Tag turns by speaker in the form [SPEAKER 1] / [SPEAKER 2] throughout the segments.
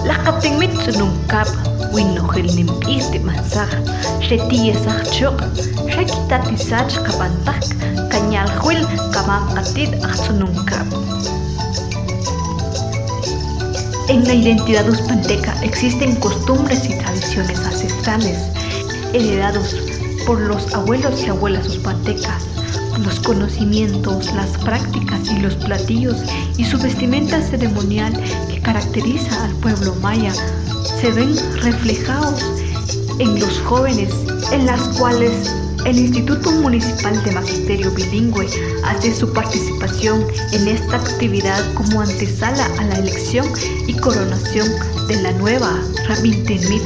[SPEAKER 1] Laqaptinmit sunumkap winohilnim isti mansaj shetiyesajchoq shekitatisach kapantak kañaljuil kamanqatit ajsunumkap. En la identidad uspanteca existen costumbres y tradiciones ancestrales heredados por los abuelos y abuelas uspantecas. Los conocimientos, las prácticas y los platillos y su vestimenta ceremonial que caracteriza al pueblo maya se ven reflejados en los jóvenes, en las cuales el Instituto Municipal de Magisterio Bilingüe hace su participación en esta actividad como antesala a la elección y coronación de la nueva Rabin Tinmit.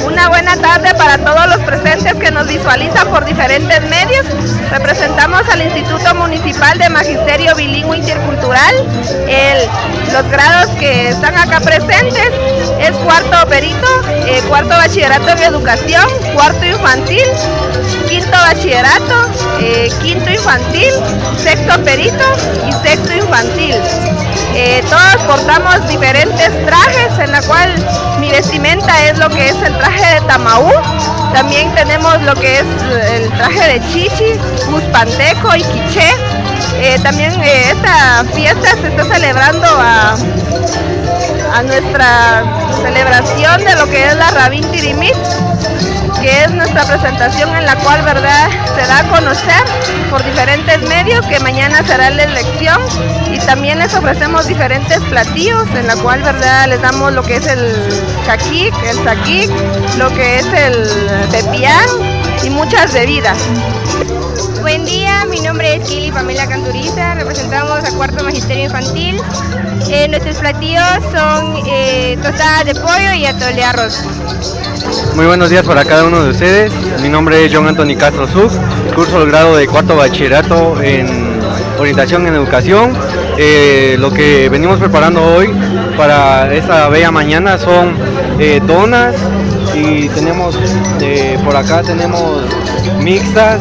[SPEAKER 2] Una buena tarde para todos los presentes que nos visualizan por diferentes medios. Representamos al Instituto Municipal de Magisterio Bilingüe Intercultural. Los grados que están acá presentes es cuarto perito, cuarto bachillerato en educación, cuarto infantil, quinto bachillerato, quinto infantil, sexto perito y sexto infantil. Todos portamos diferentes trajes, en la cual mi vestimenta es lo que es el traje de tamaú. También tenemos lo que es el traje de chichi, uspanteco y quiché. También esta fiesta se está celebrando a nuestra celebración de lo que es la Rabin Tinmit, que es nuestra presentación en la cual, ¿verdad?, se da a conocer por diferentes medios que mañana será la elección, y también les ofrecemos diferentes platillos en la cual, ¿verdad?, les damos lo que es el caquic, el saquic, lo que es el pepián y muchas bebidas.
[SPEAKER 3] Buen día, mi nombre es Kili Pamela Canturiza, representamos a cuarto magisterio infantil. Nuestros platillos son tostadas de pollo y atole de arroz.
[SPEAKER 4] Muy buenos días para cada uno de ustedes. Mi nombre es John Anthony Castro Suf, curso el grado de cuarto bachillerato en orientación en educación. Lo que venimos preparando hoy para esta bella mañana son donas, y tenemos por acá tenemos mixtas,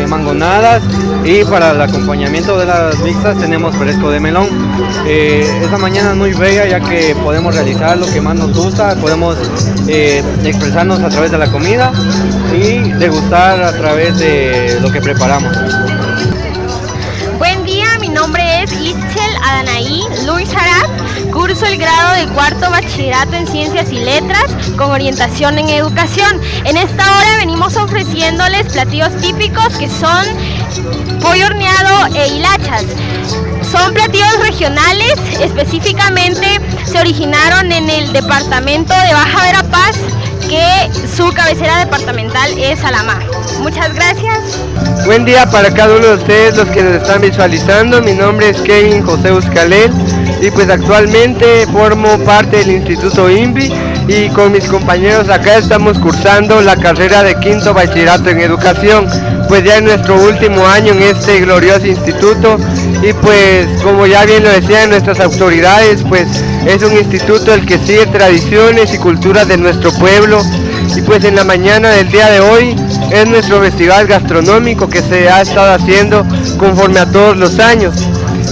[SPEAKER 4] mangonadas, y para el acompañamiento de las mixtas tenemos fresco de melón. Esta mañana es muy bella, ya que podemos realizar lo que más nos gusta, podemos expresarnos a través de la comida y degustar a través de lo que preparamos.
[SPEAKER 3] Buen día, mi nombre es Ischel Adanaí Luis Arad, curso el grado de cuarto bachillerato en Ciencias y Letras con orientación en educación. En esta hora venimos ofreciéndoles platillos típicos que son pollo horneado e hilachas. Son platillos regionales, específicamente se originaron en el departamento de Baja Verapaz, que su cabecera departamental es Salamá. Muchas gracias.
[SPEAKER 5] Buen día para cada uno de ustedes, los que nos están visualizando. Mi nombre es Kevin José Euskalel y pues actualmente formo parte del Instituto INVI, y con mis compañeros acá estamos cursando la carrera de quinto bachillerato en educación, pues ya en nuestro último año en este glorioso instituto. Y pues como ya bien lo decían nuestras autoridades, pues es un instituto el que sigue tradiciones y culturas de nuestro pueblo. Y pues en la mañana del día de hoy es nuestro festival gastronómico que se ha estado haciendo conforme a todos los años.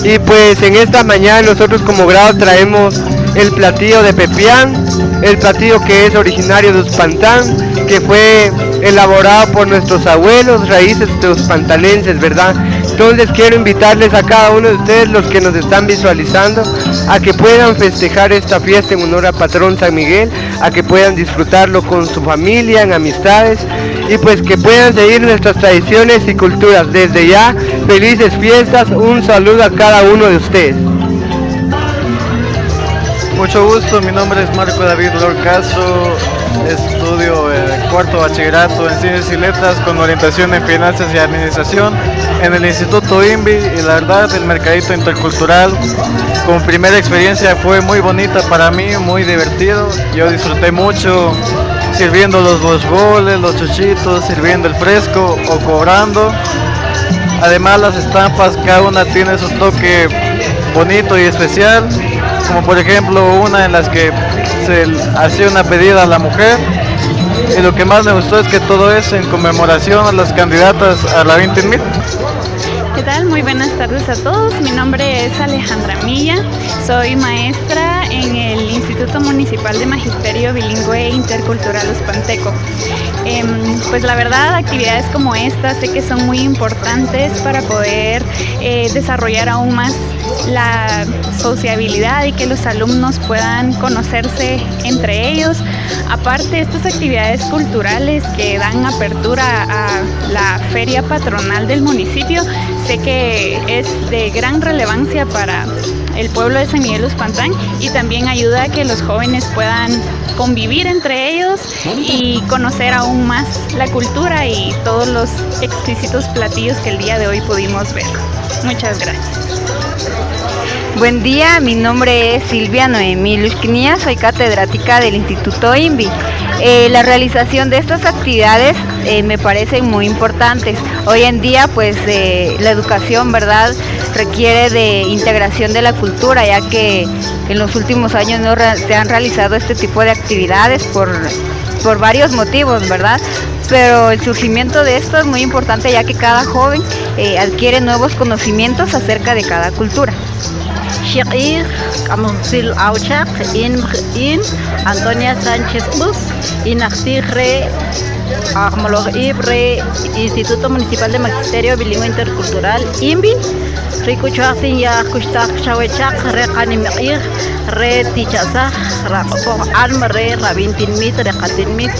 [SPEAKER 5] Y pues en esta mañana nosotros como grado traemos el platillo de pepián, el platillo que es originario de Uspantán, que fue elaborado por nuestros abuelos, raíces de uspantalenses, ¿verdad? Entonces quiero invitarles a cada uno de ustedes, los que nos están visualizando, a que puedan festejar esta fiesta en honor al patrón San Miguel, a que puedan disfrutarlo con su familia, en amistades, y pues que puedan seguir nuestras tradiciones y culturas. Desde ya, felices fiestas, un saludo a cada uno de ustedes.
[SPEAKER 6] Mucho gusto, mi nombre es Marco David Lor Castro, estudio cuarto bachillerato en Ciencias y Letras con orientación en Finanzas y Administración en el Instituto INVI, y la verdad el mercadito intercultural como primera experiencia fue muy bonita para mí, muy divertido. Yo disfruté mucho sirviendo los bosboles, los chuchitos, sirviendo el fresco o cobrando. Además las estampas, cada una tiene su toque bonito y especial, como por ejemplo una en las que se hacía una pedida a la mujer. Y lo que más me gustó es que todo es en conmemoración a las candidatas a la Vintimit.
[SPEAKER 7] ¿Qué tal? Muy buenas tardes a todos. Mi nombre es Alejandra Milla. Soy maestra en el Instituto Municipal de Magisterio Bilingüe Intercultural Uzpanteco. Pues la verdad, actividades como esta sé que son muy importantes para poder desarrollar aún más la sociabilidad y que los alumnos puedan conocerse entre ellos. Aparte, estas actividades culturales que dan apertura a la feria patronal del municipio, sé que es de gran relevancia para el pueblo de San Miguel Uspantán y también ayuda a que los jóvenes puedan convivir entre ellos y conocer aún más la cultura y todos los exquisitos platillos que el día de hoy pudimos ver. Muchas gracias.
[SPEAKER 8] Buen día, mi nombre es Silvia Noemí Lushkinia, soy catedrática del Instituto INVI. La realización de estas actividades me parecen muy importantes. Hoy en día pues la educación, ¿verdad?, requiere de integración de la cultura, ya que en los últimos años no se han realizado este tipo de actividades por varios motivos, ¿verdad? Pero el surgimiento de esto es muy importante, ya que cada joven adquiere nuevos conocimientos acerca de cada cultura.
[SPEAKER 9] Shaqir Kamunsil Auchak in Antonia Sánchez Bus in Actigre Ibre Instituto Municipal de Magisterio Bilingüe Intercultural INVI Ricuchuatin ya Kustak Chawechak Re Kanimir Re Tichasa Rapo Alm Re Rabintin Mit Re Katin Mit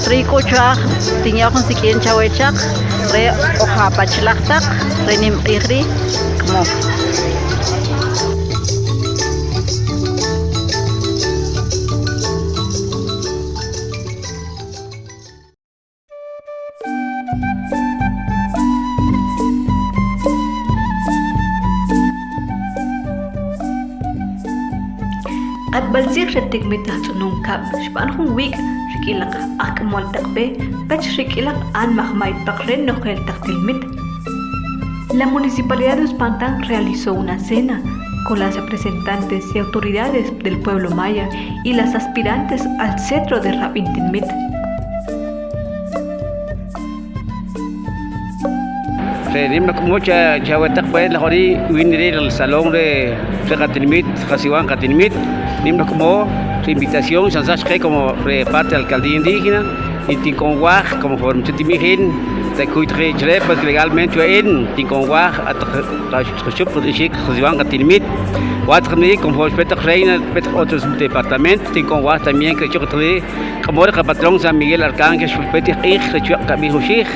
[SPEAKER 9] Ricuchuak Tinya Konsikien Chawechak Re Oja Pachlaktak Renim Iri Mo.
[SPEAKER 1] At balsir retigmit na sunung kap, shpan hung wik, shikilak akmol takbe, pech shikilak an mahmay pakren no gel taktilmit. La Municipalidad de Uspantán realizó una cena con las representantes y autoridades del pueblo maya y las aspirantes al cetro de Rabintinmit.
[SPEAKER 10] Nimna mucha chawetak pues la hori windir el salón de Katinmit, Jasiwan Katinmit, nimna como su invitación sansache como parte de la alcaldía indígena y Tinconguaj como formación timihin de cuitre pues legalmente en Tinconguaj a Tachop de Chic Jasiwan Katinmit, Watkni como respecto reina de otros departamentos Tinconguaj también que yo que como el patrón San Miguel Arcángel respecto ich de Chuac Kabihushich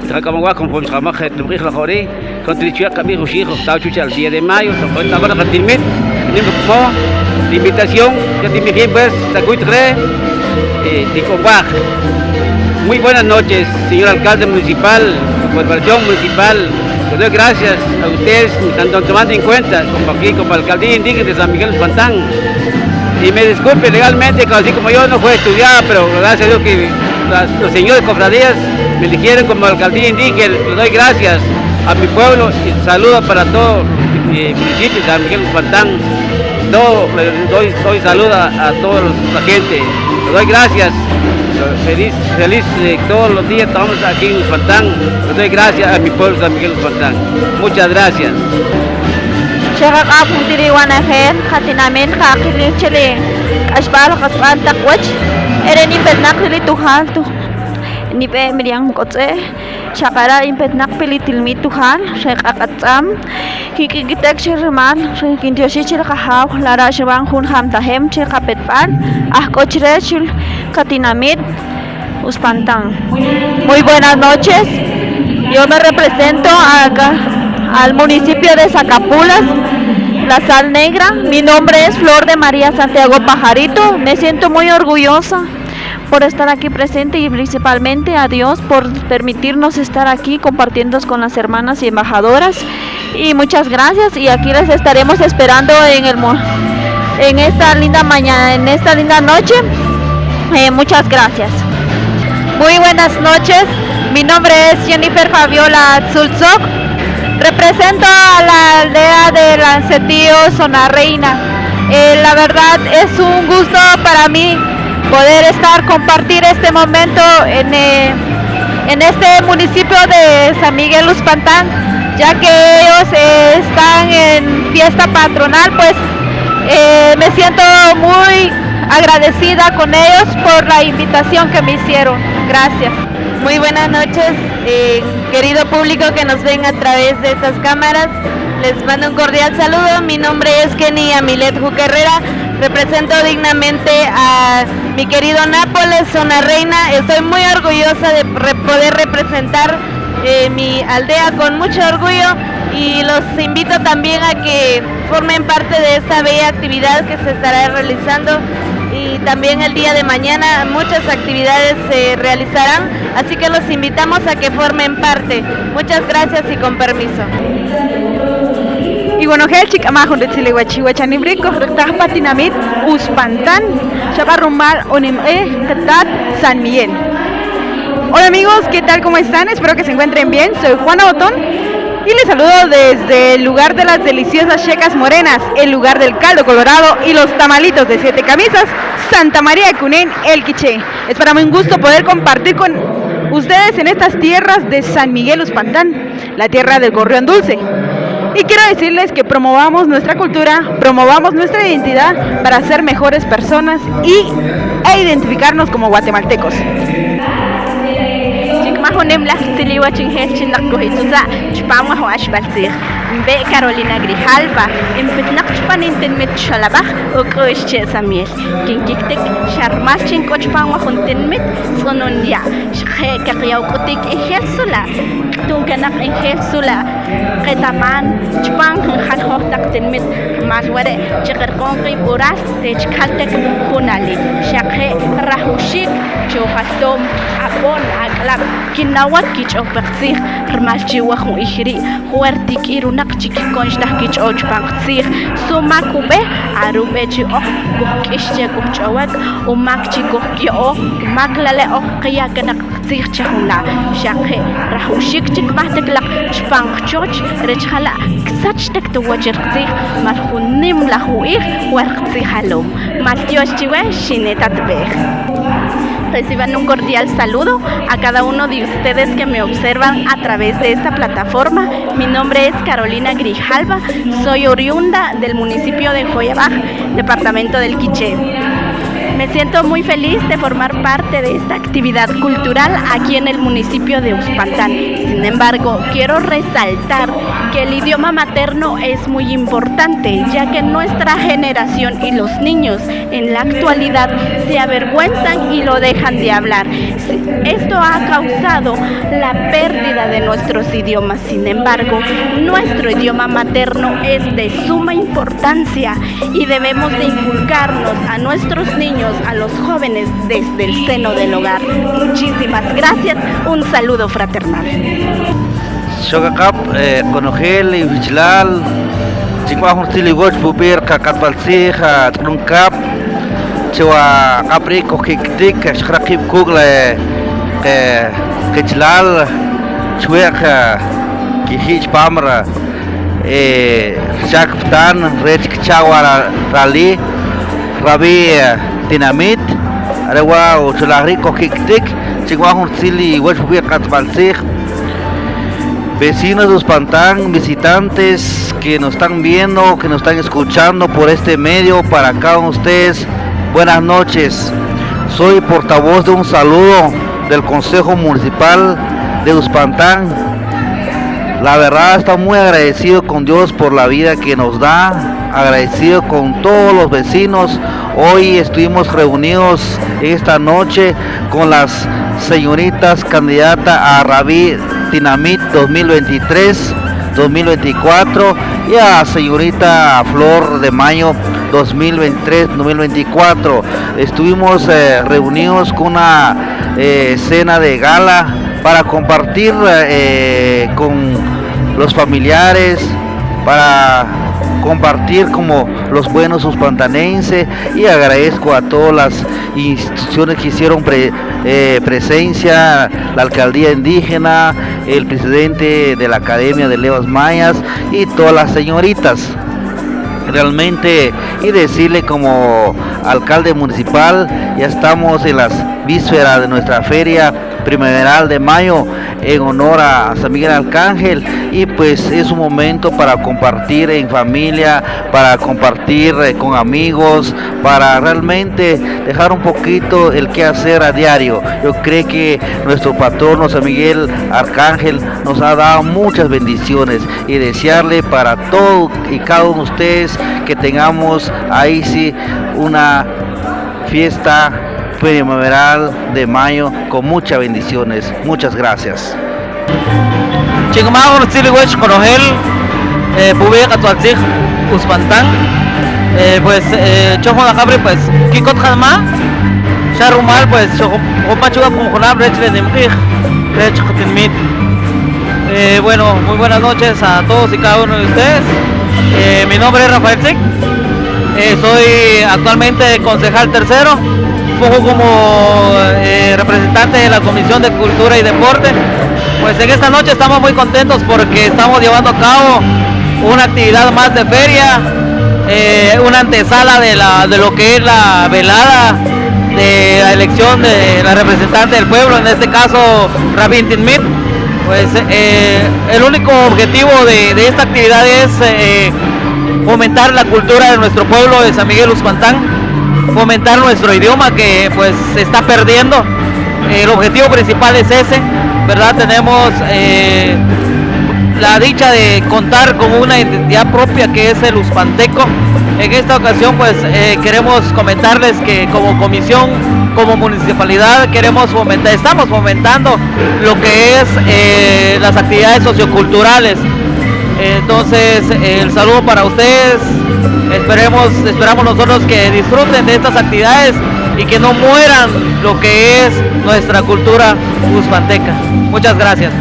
[SPEAKER 10] Tracamagua conforme trabajamos en el Río Joré, contribuye a cambiar los hijos, está chucha el 10 de mayo, se está ahora Katinmit, tenemos como la invitación, ya te imagino pues, la cuitre, Tinconguaj. Muy buenas noches, señor alcalde municipal, corporación municipal, les doy gracias a ustedes, me están tomando en cuenta, como aquí, como alcaldía indígena de San Miguel Uspantán. Y me disculpe legalmente, así como yo no fui a estudiar, pero gracias a Dios que los señores cofradías me eligieron como alcaldía indígena. Les doy gracias a mi pueblo y saludo para todo el municipio de San Miguel Uspantán. Doy saludo a toda la gente. Les doy gracias. Feliz de todos los días estamos aquí en Uspantán. Les doy gracias a mi pueblo de San Miguel Uspantán. Muchas gracias.
[SPEAKER 2] Shaqaq aputiri wanaher khatinamen khaqili chele ashbal khasqan taqwach ereni petnaqli tuhan tu ni pe miriang kotse shaqara impetnaq pili tilmi tuhan shaqaq atsam hikigitek shirman shikintioshi chirqahaw lara shban hun hamtahem chirqapetpan ahqochrechul khatinamit Uspantán. Muy buenas noches. Yo me represento al municipio de Zacapulas, La Sal Negra. Mi nombre es Flor de María Santiago Pajarito. Me siento muy orgullosa por estar aquí presente y principalmente a Dios por permitirnos estar aquí compartiendo con las hermanas y embajadoras. Y muchas gracias y aquí les estaremos esperando en esta linda mañana, en esta linda noche. Muchas gracias. Muy buenas noches. Mi nombre es Jennifer Fabiola Zulzok.
[SPEAKER 8] Represento a la aldea de Lancetío, Zona Reina. La verdad es un gusto para mí poder compartir este momento en este municipio de San Miguel Uspantán, ya que ellos están en fiesta patronal. Pues me siento muy agradecida con ellos por la invitación que me hicieron. Gracias.
[SPEAKER 2] Muy buenas noches, querido público que nos ven a través de estas cámaras. Les mando un cordial saludo. Mi nombre es Kenny Amilet Juquerrera. Represento dignamente a mi querido Nápoles, Zona Reina. Estoy muy orgullosa de poder representar mi aldea con mucho orgullo, y los invito también a que formen parte de esta bella actividad que se estará realizando, y también el día de mañana muchas actividades se realizarán, así que los invitamos a que formen parte. Muchas gracias y con permiso.
[SPEAKER 11] Y bueno, Helchik Amajun de Chilehuachihuachanimrico, Patinamit, Uspantán, Chaparrumal, Onimé, Catat, San Miguel. Hola amigos, ¿qué tal? ¿Cómo están? Espero que se encuentren bien. Soy Juana Botón y les saludo desde el lugar de las deliciosas checas morenas, el lugar del caldo colorado y los tamalitos de 7 camisas, Santa María de Cunén, El Quiché. Es para mí un gusto poder compartir con ustedes en estas tierras de San Miguel Uspantán, la tierra del gorrión dulce. Y quiero decirles que promovamos nuestra cultura, promovamos nuestra identidad para ser mejores personas e identificarnos como guatemaltecos.
[SPEAKER 12] Carolina Grijalva, empeznak intinmit shalabach, okoische Samiel. Kinkiktik, sharmachin kochpangwa huntinmit, sonunya, shkekakyaukotik inhelsula, tunkanak inhelsula, ketaman, chpang halhotak tinmit, malware, chikerkonki buras, techkaltek hunali, shakhe rahushik, chohatom, apon, aklab, kinawak kichopexik, rmalchiwahun ihri, huertik irunak chikikonchtah kich'ochpanqtzij sumakube arubechi kuhk'ixche kuhch'owek umakchi kuhkyo'oj maklale'oj qiyakanaqtzij chajuna xaqje rajuxik chikmajteklaq chpanqchoch rechjala ksachtek tuwachirqtzij maljunim laju'ij huerqtzijalom maltioxchiwe xinetatbej. Reciban un cordial saludo a cada uno de ustedes que me observan a través de esta plataforma. Mi nombre es Carolina Grijalva, soy oriunda del municipio de Joyabaj, departamento del Quiché. Me siento muy feliz de formar parte de esta actividad cultural aquí en el municipio de Uspantán. Sin embargo, quiero resaltar que el idioma materno es muy importante, ya que nuestra generación y los niños en la actualidad se avergüenzan y lo dejan de hablar. Esto ha causado la pérdida de nuestros idiomas. Sin embargo, nuestro idioma materno es de suma importancia y debemos de inculcarnos a nuestros niños, a los jóvenes desde el seno del hogar. Muchísimas gracias, un saludo fraternal.
[SPEAKER 13] Shogakap, Conogel y Vichlal, Chingwahun Tiligoch, Pupir, Kakatbalsija, Trunkap, Chewa Caprico, Kiktik, Shrakip Kugle, Kichlal, Chueca, Kihich Pamra, Shakftan, Rech Chawara Rali, Rabi Dinamit, Arewa o Chularico Kiktik, Chingwahun Tili, Wechpupir, Kakatbalsij. Vecinos de Uspantán, visitantes que nos están viendo, que nos están escuchando por este medio, para cada uno de ustedes, buenas noches. Soy portavoz de un saludo del Consejo Municipal de Uspantán. La verdad, estoy muy agradecido con Dios por la vida que nos da, agradecido con todos los vecinos. Hoy estuvimos reunidos esta noche con las señoritas candidatas a Rabi Dinamit 2023-2024 y a señorita Flor de Mayo 2023-2024. Estuvimos reunidos con una cena de gala para compartir con los familiares, para compartir como los buenos suspantanenses, y agradezco a todas las instituciones que hicieron presencia, la alcaldía indígena, el presidente de la Academia de Lenguas Mayas y todas las señoritas. Realmente, y decirle como alcalde municipal, ya estamos en las vísperas de nuestra feria primaveral de mayo en honor a San Miguel Arcángel, y pues es un momento para compartir en familia, para compartir con amigos, para realmente dejar un poquito el que hacer a diario. Yo creo que nuestro patrono San Miguel Arcángel nos ha dado muchas bendiciones, y desearle para todos y cada uno de ustedes que tengamos ahí sí una fiesta primaveral de mayo con muchas bendiciones. Muchas gracias.
[SPEAKER 14] Chingmao Chiliwech Corogel, Pubek Atualzig, Uspantán, pues Chojo la Cabre, pues Kikot Jalma, Charumal, pues Opachuga con Jonab, Rech Nemrich, Rech Jotinmit. Bueno, muy buenas noches a todos y cada uno de ustedes. Mi nombre es Rafael Zic, soy actualmente concejal tercero, pongo como representante de la Comisión de Cultura y Deporte. Pues en esta noche estamos muy contentos porque estamos llevando a cabo una actividad más de feria, una antesala de lo que es la velada de la elección de la representante del pueblo, en este caso Rabin Tinmit. Pues el único objetivo de esta actividad es fomentar la cultura de nuestro pueblo de San Miguel Uspantán, fomentar nuestro idioma que pues se está perdiendo. El objetivo principal es ese, ¿verdad? Tenemos la dicha de contar con una identidad propia que es el uspanteco. En esta ocasión pues queremos comentarles que como comisión, como municipalidad estamos fomentando lo que es las actividades socioculturales. Entonces el saludo para ustedes, esperamos nosotros que disfruten de estas actividades y que no mueran lo que es nuestra cultura uspanteca. Muchas gracias.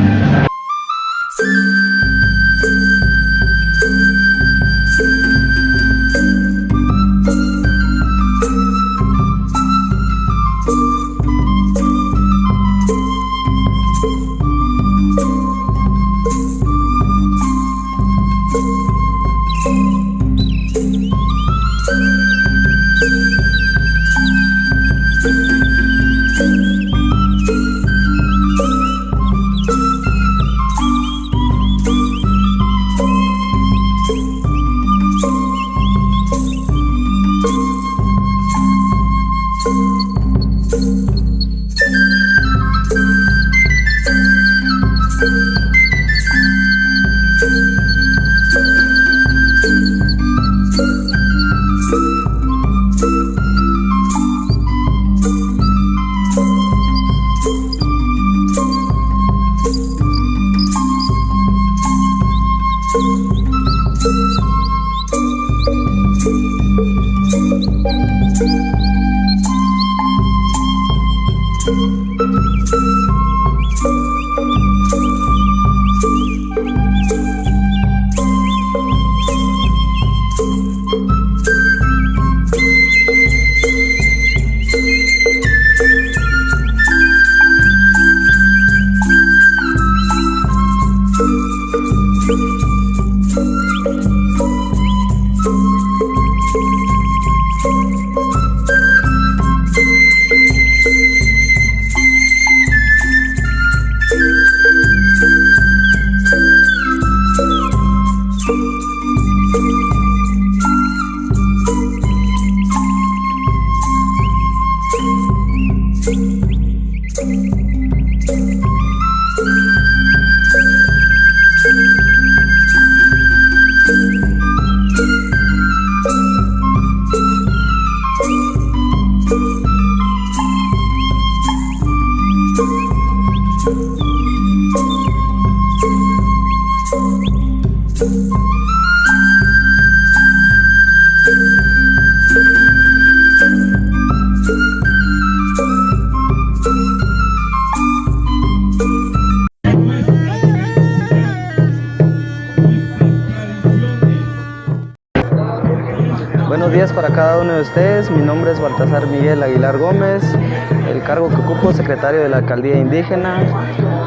[SPEAKER 15] días para cada uno de ustedes. Mi nombre es Baltasar Miguel Aguilar Gómez, el cargo que ocupo secretario de la Alcaldía Indígena.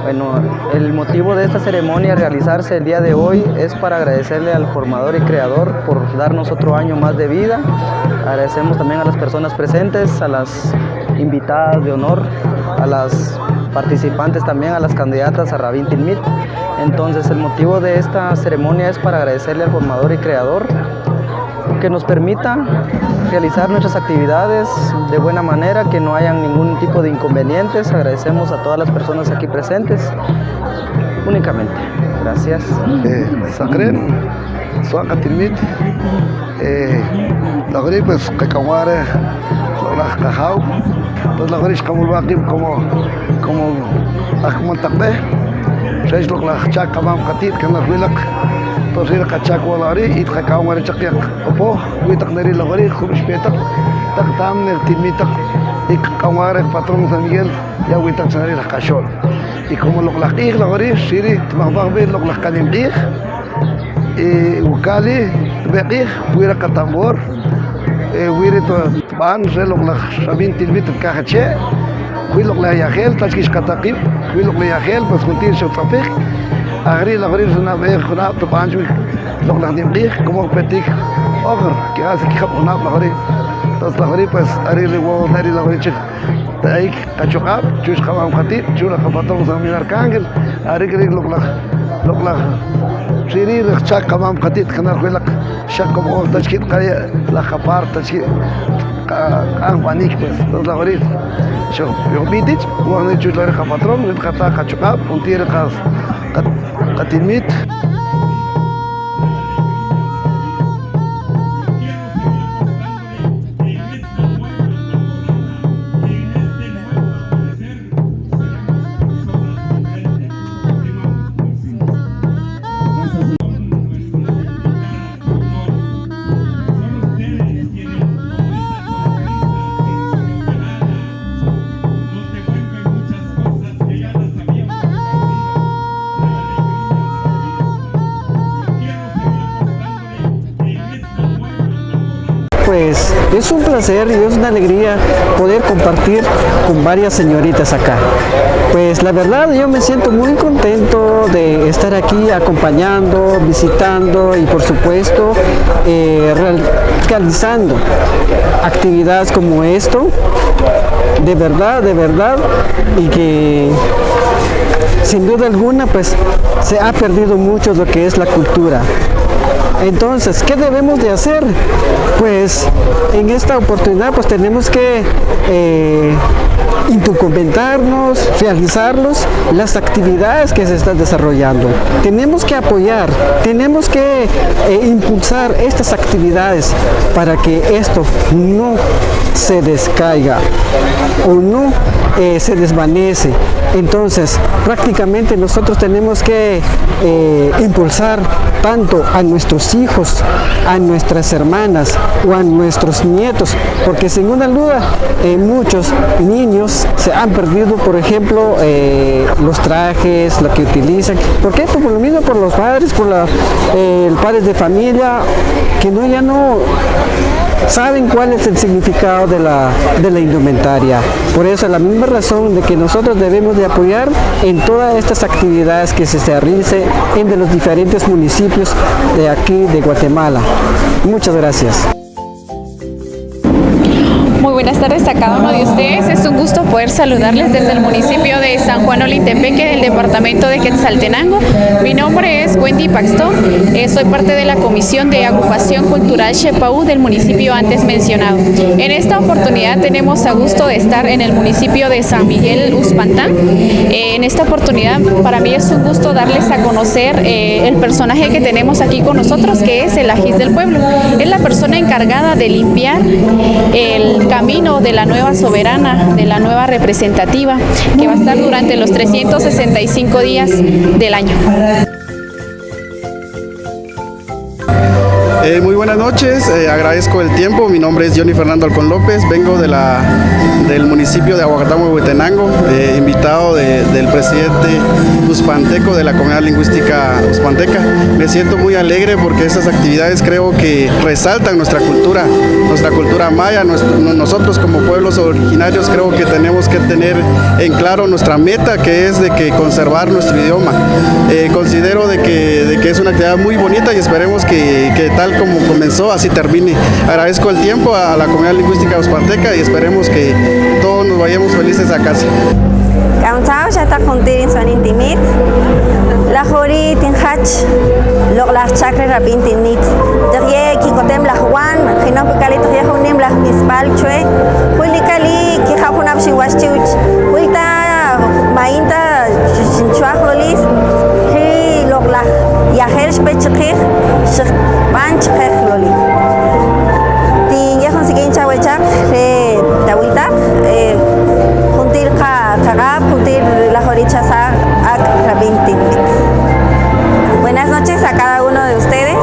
[SPEAKER 15] Bueno, el motivo de esta ceremonia realizarse el día de hoy es para agradecerle al formador y creador por darnos otro año más de vida. Agradecemos también a las personas presentes, a las invitadas de honor, a las participantes también, a las candidatas a Rabin Tilmit. Entonces el motivo de esta ceremonia es para agradecerle al formador y creador que nos permita realizar nuestras actividades de buena manera, que no hayan ningún tipo de inconvenientes. Agradecemos a todas las personas aquí presentes únicamente. Gracias.
[SPEAKER 16] Sacren, Suaca Tilmit, Lagri, pues Cacahuare, Lola Cajau, pues Lagri Camulbakim como Akmontakbe, Seis Lola Chacamam Katit, Canarwilak. Tosir kacak walari it kakau ngari cakyak opo witak dari lagari khubis petak tak tam ner timitak ik kaware patron San Miguel ya witak sanari la kashol y como loklak ik lagari siri tmabag be loklak kanim ik ukali beqih wira katambor wiri to ban se loklak sabin tilbit kahache wilok la yahel tachkis katakib wilok la yahel pas kuntir shotapik Agri sana be khuna to panch log nadim qih como petik ogr que hace que khuna lagri tas lagri pues ari le wo nari lagri chik taik kachokap chus khamam khatit chula khapatom samin arkangel ari gri log siri chak khamam khatit kana khulak shak como tashkit qaya la khapar tashkit ang panik pues tas lagri sho yo bitich wo ne chus la khapatrom nit khata kachokap untir khas Katilmit.
[SPEAKER 17] Pues es un placer y es una alegría poder compartir con varias señoritas acá. Pues la verdad yo me siento muy contento de estar aquí acompañando, visitando y por supuesto realizando actividades como esto, de verdad, y que sin duda alguna pues se ha perdido mucho lo que es la cultura. Entonces, ¿qué debemos de hacer? Pues en esta oportunidad pues tenemos que documentarnos, realizarlos, las actividades que se están desarrollando. Tenemos que apoyar, tenemos que impulsar estas actividades para que esto no se descaiga o no se desvanece. Entonces, prácticamente nosotros tenemos que impulsar tanto a nuestros hijos, a nuestras hermanas o a nuestros nietos, porque sin una duda muchos niños se han perdido, por ejemplo, los trajes, lo que utilizan. ¿Por qué? Por lo mismo, por los padres, por los padres de familia, que ya no saben cuál es el significado de la indumentaria. Por eso, la misma razón de que nosotros debemos de apoyar en todas estas actividades que se realicen en los diferentes municipios de aquí de Guatemala. Muchas gracias.
[SPEAKER 18] Muy buenas tardes a cada uno de ustedes. Es un gusto poder saludarles desde el municipio de San Juan Olintepeque, del departamento de Quetzaltenango. Mi nombre es Wendy Paxton. Soy parte de la Comisión de Agrupación Cultural Xepahú del municipio antes mencionado. En esta oportunidad tenemos a gusto de estar en el municipio de San Miguel Uspantán. En esta oportunidad para mí es un gusto darles a conocer el personaje que tenemos aquí con nosotros, que es el Ajís del Pueblo. Es la persona encargada de limpiar el camino de la nueva soberana, de la nueva representativa, que va a estar durante los 365 días del año.
[SPEAKER 19] Muy buenas noches, agradezco el tiempo. Mi nombre es Johnny Fernando Alcón López, vengo del municipio de Aguacatamo, Huehuetenango, invitado del presidente uspanteco de la Comunidad Lingüística Uspanteca. Me siento muy alegre porque estas actividades creo que resaltan nuestra cultura maya. Nosotros como pueblos originarios creo que tenemos que tener en claro nuestra meta, que es de que conservar nuestro idioma. Considero de que es una actividad muy bonita y esperemos que tal como comenzó así termine. Agradezco el tiempo a la Comunidad Lingüística Uspanteca y esperemos que todos nos vayamos felices a casa.
[SPEAKER 20] Kamchao shata kuntirin swanin timit la jori tinhach log la chakre rabin tinit derye ki kotem la juan khino pikali derye hunim la mispal chue hulikali ki khapuna shiwashchuch huita mainta chinchuach lolis hi log la yahel spechkhir shikh panch khir loli tin yahon sigin chawechak re tawita juntir kagab juntir la joricha sa ak rabintin. Buenas noches a cada uno de ustedes.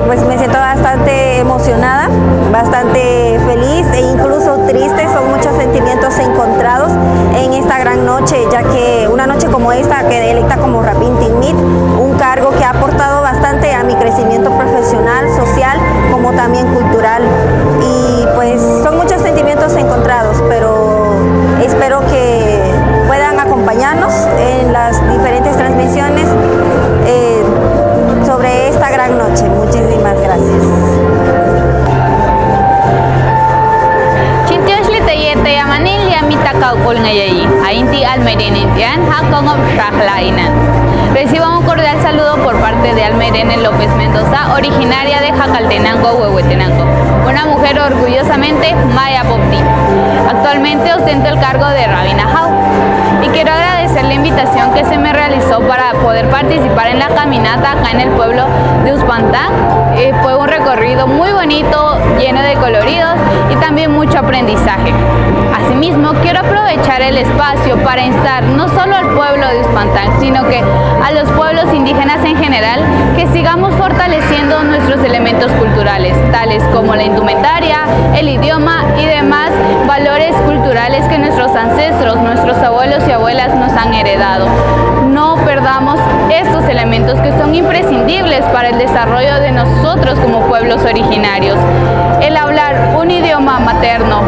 [SPEAKER 20] Pues me siento bastante emocionada, bastante feliz e incluso triste. Son muchos sentimientos encontrados en esta gran noche, ya que una noche como esta, que electa como Rabintin Mit, un cargo que ha aportado bastante a mi crecimiento profesional, social, como también cultural. Y pues son muchos sentimientos encontrados, pero espero que puedan acompañarnos en las diferentes transmisiones sobre esta gran noche. Muchísimas gracias.
[SPEAKER 21] Chintiosli teyete yamanil yamita kaukol ngayayi, ainti almerenentian hakongom shahlainan. Reciban un cordial saludo por parte de Almerene López Mendoza, originaria de Jacaltenango, Huehuetenango, una mujer orgullosamente maya popti. Actualmente ostento el cargo de Rabina Jau y quiero agradecer la invitación que se me realizó para poder participar en la caminata acá en el pueblo de Uspantán. Fue un recorrido muy bonito, lleno de coloridos y también mucho aprendizaje. Asimismo, quiero aprovechar el espacio para instar no solo al pueblo de Uspantán, sino que a los pueblos indígenas en general, que sigamos fortaleciendo nuestros elementos culturales, tales como la indumentaria, el idioma y demás valores culturales que nuestros ancestros, nuestros abuelos y abuelas nos han heredado. No perdamos estos elementos que son imprescindibles para el desarrollo de nosotros como pueblos originarios. El hablar un idioma materno,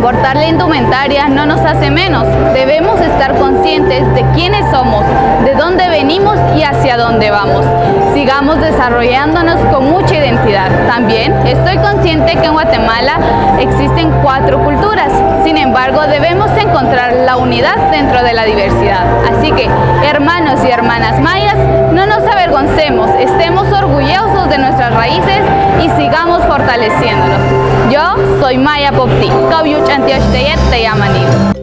[SPEAKER 21] portar la indumentaria no nos hace menos. Debemos estar conscientes de quiénes somos, de dónde venimos y hacia dónde vamos. Sigamos desarrollándonos con mucha identidad. También estoy consciente que en Guatemala existen 4 culturas. Sin embargo, debemos encontrar la unidad dentro de la diversidad. Así que, hermanos y hermanas mayas, no nos avergoncemos, estemos orgullosos de nuestras raíces y sigamos fortaleciéndonos. Yo soy Maya Popti, Kawyuch Antioch Teyet Teyamanil.